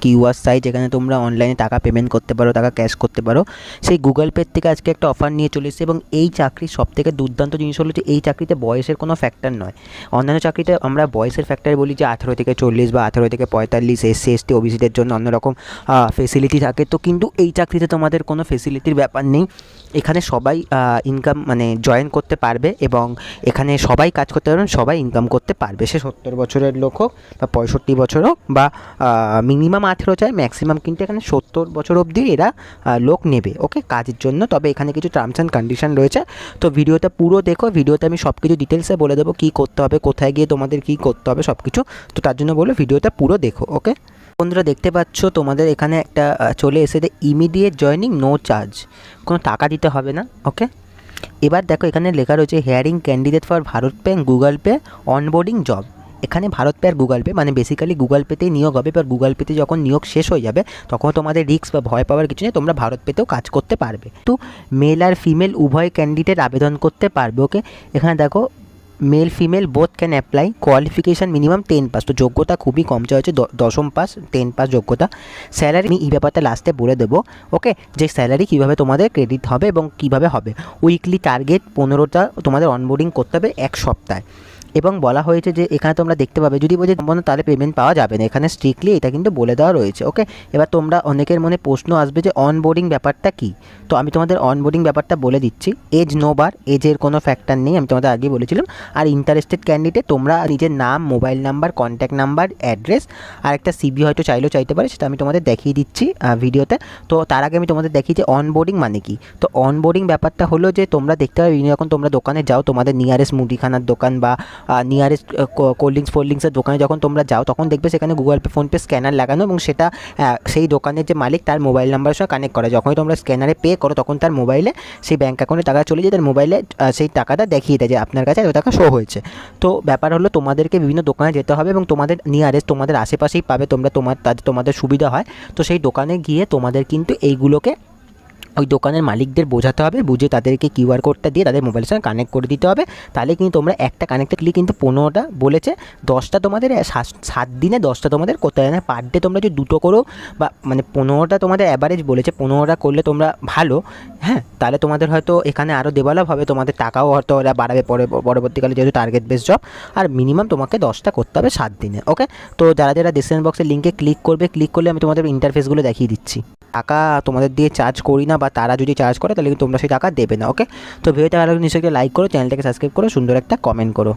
QR site, যেখানে তোমরা অনলাইনে টাকা পেমেন্ট করতে পারো, টাকা ক্যাশ করতে পারো। সেই গুগল পের থেকে আজকে একটা অফার নিয়ে চলে এসেছে। এবং এই চাকরির সবথেকে দুর্দান্ত জিনিস হলো যে এই চাকরিতে বয়সের কোনো ফ্যাক্টর নয়। অন্যান্য চাকরিতে আমরা বয়সের ফ্যাক্টর বলি যে 18 থেকে 40 বা 18 থেকে 45, এসসি এসটি ওবিসিদের জন্য অন্যরকম ফেসিলিটি থাকে। তো কিন্তু এই চাকরিতে তোমাদের কোনো ফেসিলিটির ব্যাপার নেই। এখানে সবাই ইনকাম মানে জয়েন করতে পারবে এবং এখানে সবাই কাজ করতে পারবেন, সবাই ইনকাম করতে পারবে। সে 70 বছরের লোক হোক বা 65 বছর হোক বা মিনিমাম 18 চাই, ম্যাক্সিমাম কিন্তু এখানে 70 বছর অবধি এরা লোক নেবে, ওকে, কাজের জন্য। তবে এখানে কিছু টার্মস অ্যান্ড কন্ডিশন রয়েছে। তো ভিডিওটা পুরো দেখো, ভিডিওতে আমি সব কিছু ডিটেলসে বলে দেবো কী করতে হবে, কোথায় গিয়ে তোমাদের কী করতে হবে সব কিছু। তো তার জন্য বলো ভিডিওটা পুরো দেখো, ওকে। বন্ধুরা দেখতে পাচ্ছ তোমাদের এখানে একটা চলে এসেছে ইমিডিয়েট জয়নিং, নো চার্জ, কোনো টাকা দিতে হবে না, ওকে। এবার দেখো এখানে লেখা রয়েছে hearing candidate for Bharat pay and Google pay onboarding job. এখানে ভারত পে আর গুগল পে মানে বেসিক্যালি গুগল পেতেই নিয়োগ হবে। এবার গুগল পেতে যখন নিয়োগ শেষ হয়ে যাবে তখন তোমাদের রিস্ক বা ভয় পাওয়ার কিছু নেই, তোমরা ভারত পেতেও কাজ করতে পারবে। তো মেল আর ফিমেল উভয় ক্যান্ডিডেট আবেদন করতে পারবে, ওকে। এখানে দেখো male female both can apply, qualification minimum 10 pass, তো যোগ্যতা খুবই কম চাওয়া হচ্ছে, 10ম পাস, 10 পাস যোগ্যতা। স্যালারি আমি এই ব্যাপারটা লাস্টে বলে দেবো, ওকে, যে স্যালারি কীভাবে তোমাদের ক্রেডিট হবে এবং কীভাবে হবে। উইকলি টার্গেট 15টা তোমাদের অনবোর্ডিং করতে হবে 1 সপ্তাহে। এবং বলা হয়েছে যে এখানে তোমরা দেখতে পাবে যদি বোঝে সম্পন্ন তাহলে পেমেন্ট পাওয়া যাবে না, এখানে স্ট্রিক্টলি এটা কিন্তু বলে দেওয়া রয়েছে, ওকে। এবার তোমরা অনেকের মনে প্রশ্ন আসবে যে অনবোর্ডিং ব্যাপারটা কী। তো আমি তোমাদের অনবোর্ডিং ব্যাপারটা বলে দিচ্ছি। এজ নো বার, এজের কোনো ফ্যাক্টর নেই, আমি তোমাদের আগে বলেছিলাম। আর ইন্টারেস্টেড ক্যান্ডিডেট তোমরা নিজের নাম, mobile number, contact number, address আর একটা সিভি হয়তো চাইতে পারে, সেটা আমি তোমাদের দেখিয়ে দিচ্ছি ভিডিওতে। তো তার আগে আমি তোমাদের দেখি যে অনবোর্ডিং মানে কি। তো অনবোর্ডিং ব্যাপারটা হলো যে তোমরা দেখতে পাবে যখন তোমরা দোকানে যাও, তোমাদের নিয়ারেস্ট মুদিখানার দোকান বা নিয়ারেস্ট কোল্ড ড্রিঙ্কসের দোকানে যখন তোমরা যাও তখন দেখবে সেখানে গুগল পে, ফোনপে স্ক্যানার লাগানো এবং সেটা সেই দোকানের যে মালিক তার মোবাইল নাম্বারের সঙ্গে কানেক্ট করা। যখনই তোমরা স্ক্যানারে পে করো তখন তার মোবাইলে সেই ব্যাঙ্ক অ্যাকাউন্টে টাকা চলে যায়, তার মোবাইলে সেই টাকাটা দেখিয়ে দেয় যে আপনার কাছে এত টাকা শো হয়েছে। তো ব্যাপার হলো তোমাদেরকে বিভিন্ন দোকানে যেতে হবে এবং তোমাদের নিয়ারেস্ট তোমাদের আশেপাশেই পাবে, তোমাদের সুবিধা হয়। তো সেই দোকানে গিয়ে তোমাদের কিন্তু এইগুলোকে ওই দোকানের মালিকদের বোঝাতে হবে, বুঝে তাদেরকে কিউআর কোডটা দিয়ে তাদের মোবাইলের সঙ্গে কানেক্ট করে দিতে হবে। তাহলে কিন্তু তোমরা একটা কানেক্টে ক্লিক কিন্তু 15টা বলেছে, 10টা তোমাদের 7 দিনে 10টা তোমাদের করতে হয় না। পার ডে তোমরা যদি 2টো করো বা মানে 15টা তোমাদের অ্যাভারেজ বলেছে, 15টা করলে তোমরা ভালো, হ্যাঁ, তাহলে তোমাদের হয়তো এখানে আরও ডেভেলপ হবে, তোমাদের টাকাও হয়তো ওরা বাড়াবে পরবর্তীকালে, যেহেতু টার্গেট বেস জব। আর মিনিমাম তোমাকে 10টা করতে হবে 7 দিনে, ওকে। তো যারা ডিসক্রিপশন বক্সের লিঙ্কে ক্লিক করলে আমি তোমাদের ইন্টারফেসগুলো দেখিয়ে দিচ্ছি। টাকা তোমাদের দিয়ে চার্জ করি না, বা তারা যদি চার্জ করে তাহলে কিন্তু তোমরা সেই টাকা দেবে না, ওকে। তো ভিডিওটা ভালো নিশ্চয়ই লাইক করো, চ্যানেলটাকে সাবস্ক্রাইব করো, সুন্দর একটা কমেন্ট করো।